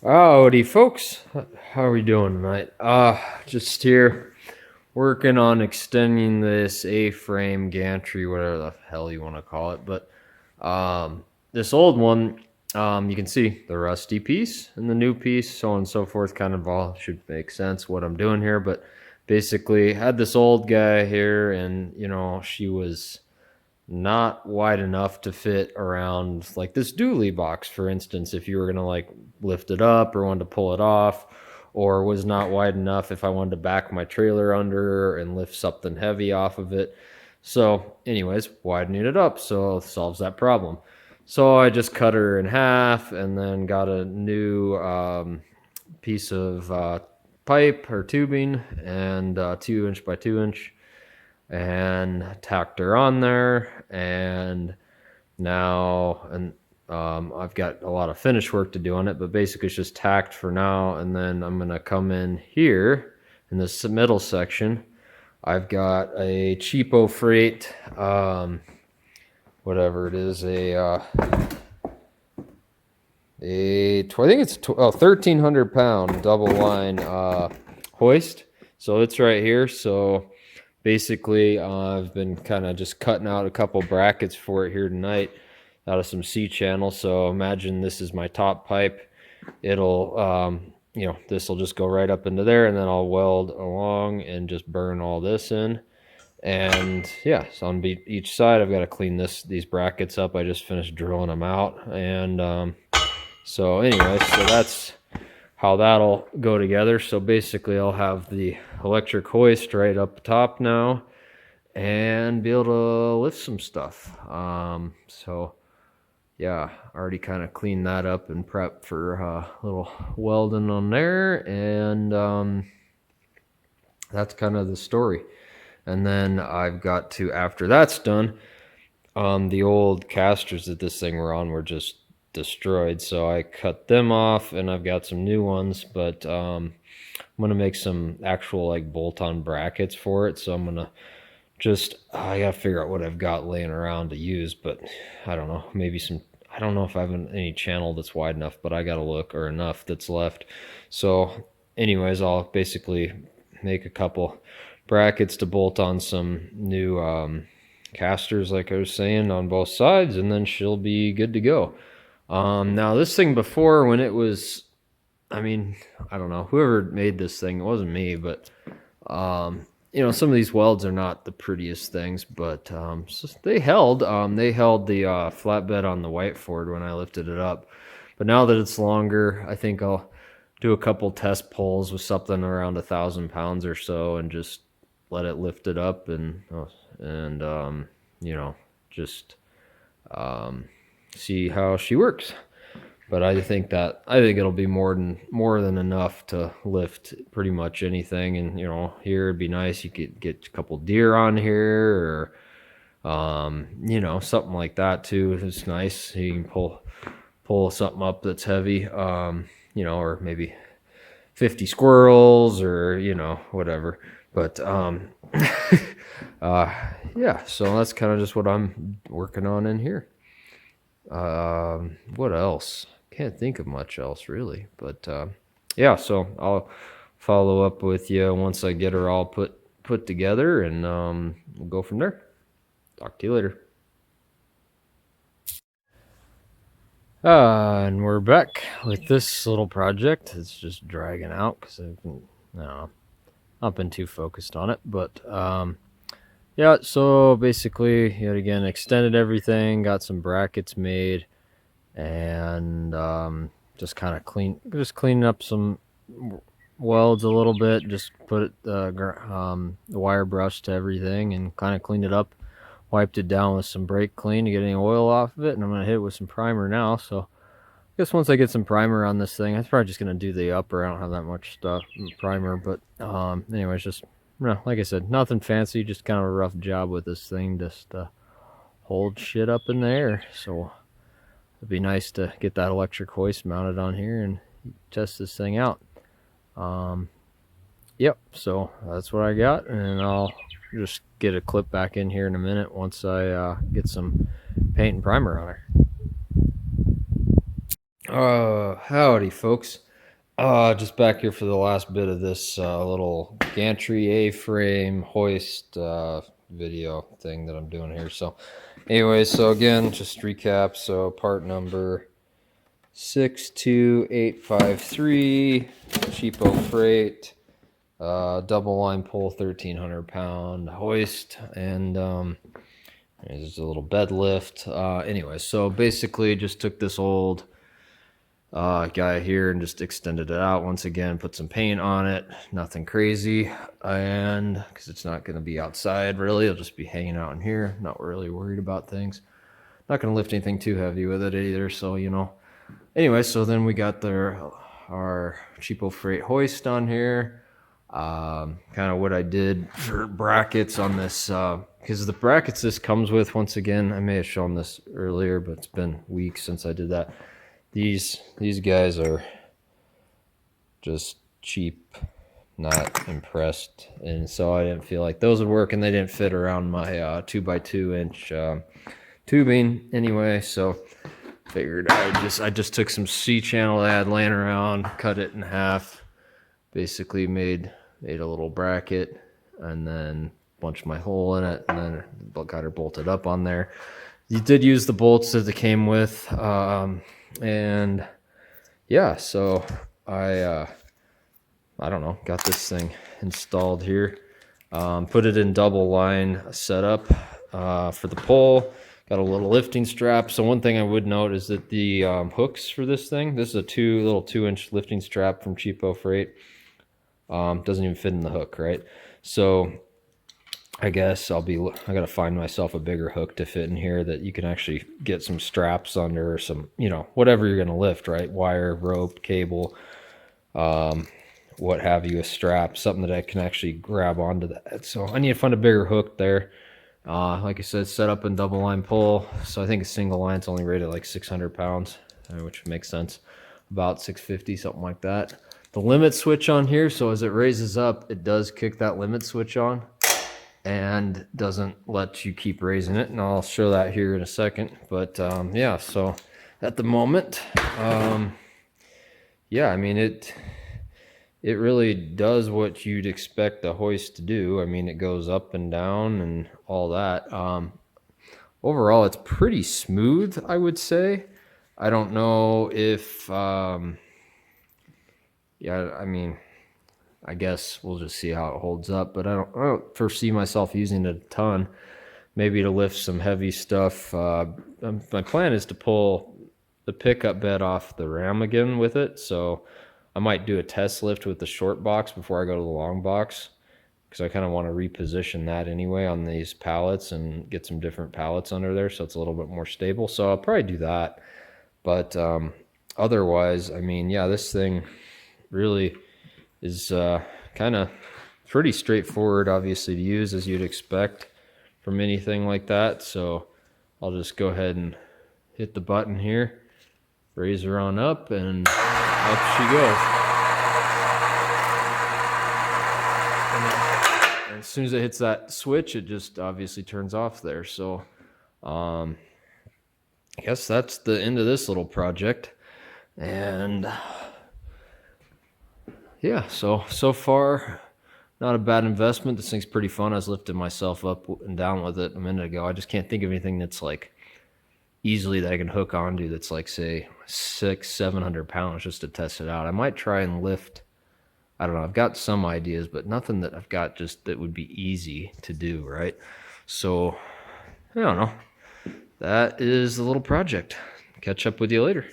Howdy, folks. How are we doing tonight? Just here working on extending this A-frame gantry, whatever the hell you want to call it. But this old one, you can see the rusty piece and the new piece, so on and so forth. Kind of all should make sense what I'm doing here. But basically, had this old guy here, and she was not wide enough to fit around like this dually box, for instance, if you were going to like lift it up or wanted to pull it off, or was not wide enough if I wanted to back my trailer under and lift something heavy off of it. So anyways, widening it up so it solves that problem. So I just cut her in half and then got a new piece of pipe or tubing, and 2 inch by 2 inch, and tacked her on there. And now, I've got a lot of finish work to do on it, but basically it's just tacked for now. And then I'm gonna come in here in this middle section. I've got a cheapo freight, whatever it is, I think it's 1,300 pound double line hoist. So it's right here. So basically, I've been kind of just cutting out a couple brackets for it here tonight out of some C-channel. So imagine this is my top pipe. It'll, this will just go right up into there, and then I'll weld along and just burn all this in. And yeah, so on each side, I've got to clean these brackets up. I just finished drilling them out. And so anyway, so that's how that'll go together. So basically I'll have the electric hoist right up top now and be able to lift some stuff. So yeah, already kind of cleaned that up and prep for a little welding on there. And that's kind of the story. And then I've got to, after that's done, the old casters that this thing were on were just destroyed, so I cut them off, and I've got some new ones. But I'm gonna make some actual like bolt-on brackets for it. So I'm gonna I gotta figure out what I've got laying around to use, but I don't know, maybe some, I don't know if I have any channel that's wide enough, but I gotta look, or enough that's left. So anyways, I'll basically make a couple brackets to bolt on some new casters, like I was saying, on both sides, and then she'll be good to go. Now this thing before, when it was, I don't know, whoever made this thing, it wasn't me, but, some of these welds are not the prettiest things, but, so they held the, flatbed on the white Ford when I lifted it up. But now that it's longer, I think I'll do a couple test pulls with something around 1,000 pounds or so, and just let it lift it up, and just, see how she works. But I think it'll be more than enough to lift pretty much anything. And here it'd be nice, you could get a couple deer on here, or something like that too. It's nice, you can pull something up that's heavy, or maybe 50 squirrels, or whatever. But yeah, so that's kind of just what I'm working on in here. What else? Can't think of much else really, but yeah, so I'll follow up with you once I get her all put together, and we'll go from there. Talk to you later. And we're back with this little project. It's just dragging out because I don't know, not been too focused on it, but yeah, so basically, yet again, extended everything, got some brackets made, and just kind of cleaning up some welds a little bit, just put the wire brush to everything and kind of cleaned it up, wiped it down with some brake clean to get any oil off of it, and I'm going to hit it with some primer now. So I guess once I get some primer on this thing, I'm probably just going to do the upper. I don't have that much stuff, primer, but anyways, just, like I said, nothing fancy, just kind of a rough job with this thing, just to hold shit up in the air. So it'd be nice to get that electric hoist mounted on here and test this thing out. Yep, so that's what I got, and I'll just get a clip back in here in a minute once I get some paint and primer on her. Howdy, folks. Just back here for the last bit of this little gantry A-frame hoist video thing that I'm doing here. So anyway, so again, just recap. So part number 62853, cheapo freight, double line pull, 1,300-pound hoist, and there's a little bed lift. Anyway, so basically just took this old guy here and just extended it out once again, put some paint on it, nothing crazy, and because it's not going to be outside really, it'll just be hanging out in here, not really worried about things, not going to lift anything too heavy with it either, so you know. Anyway, so then we got our cheapo freight hoist on here. Kind of what I did for brackets on this, because the brackets this comes with, once again, I may have shown this earlier, but it's been weeks since I did that. These guys are just cheap, not impressed, and so I didn't feel like those would work, and they didn't fit around my 2x2 inch tubing anyway. So figured I just took some C-channel I had laying around, cut it in half, basically made a little bracket, and then punched my hole in it, and then got her bolted up on there. You did use the bolts that they came with. And yeah, so I don't know, got this thing installed here, put it in double line setup for the pole, got a little lifting strap. So one thing I would note is that the hooks for this thing, this is a little 2-inch lifting strap from Cheapo Freight, doesn't even fit in the hook, right? So I guess I gotta find myself a bigger hook to fit in here that you can actually get some straps under, or some, you know, whatever you're gonna lift, right? Wire, rope, cable, what have you, a strap, something that I can actually grab onto that. So I need to find a bigger hook there. Like I said, set up in double line pull. So I think a single line's only rated like 600 pounds, which makes sense. About 650, something like that. The limit switch on here, so as it raises up, it does kick that limit switch on and doesn't let you keep raising it, and I'll show that here in a second. But yeah, so at the moment, yeah, I mean, it really does what you'd expect a hoist to do. I mean, it goes up and down and all that. Overall, it's pretty smooth, I would say. I don't know if yeah, I mean, I guess we'll just see how it holds up, but I don't foresee myself using it a ton. Maybe to lift some heavy stuff. My plan is to pull the pickup bed off the ram again with it, so I might do a test lift with the short box before I go to the long box, because I kind of want to reposition that anyway on these pallets and get some different pallets under there so it's a little bit more stable. So I'll probably do that. But otherwise, I mean, yeah, this thing really is kind of pretty straightforward, obviously, to use, as you'd expect from anything like that. So I'll just go ahead and hit the button here, raise her on up, and up she goes. And as soon as it hits that switch, it just obviously turns off there. So I guess that's the end of this little project. And yeah, so far, not a bad investment. This thing's pretty fun. I was lifting myself up and down with it a minute ago. I just can't think of anything that's like easily that I can hook onto that's like, say, 600-700 pounds just to test it out. I might try and lift, I don't know, I've got some ideas, but nothing that I've got just that would be easy to do, right? So I don't know. That is the little project. Catch up with you later.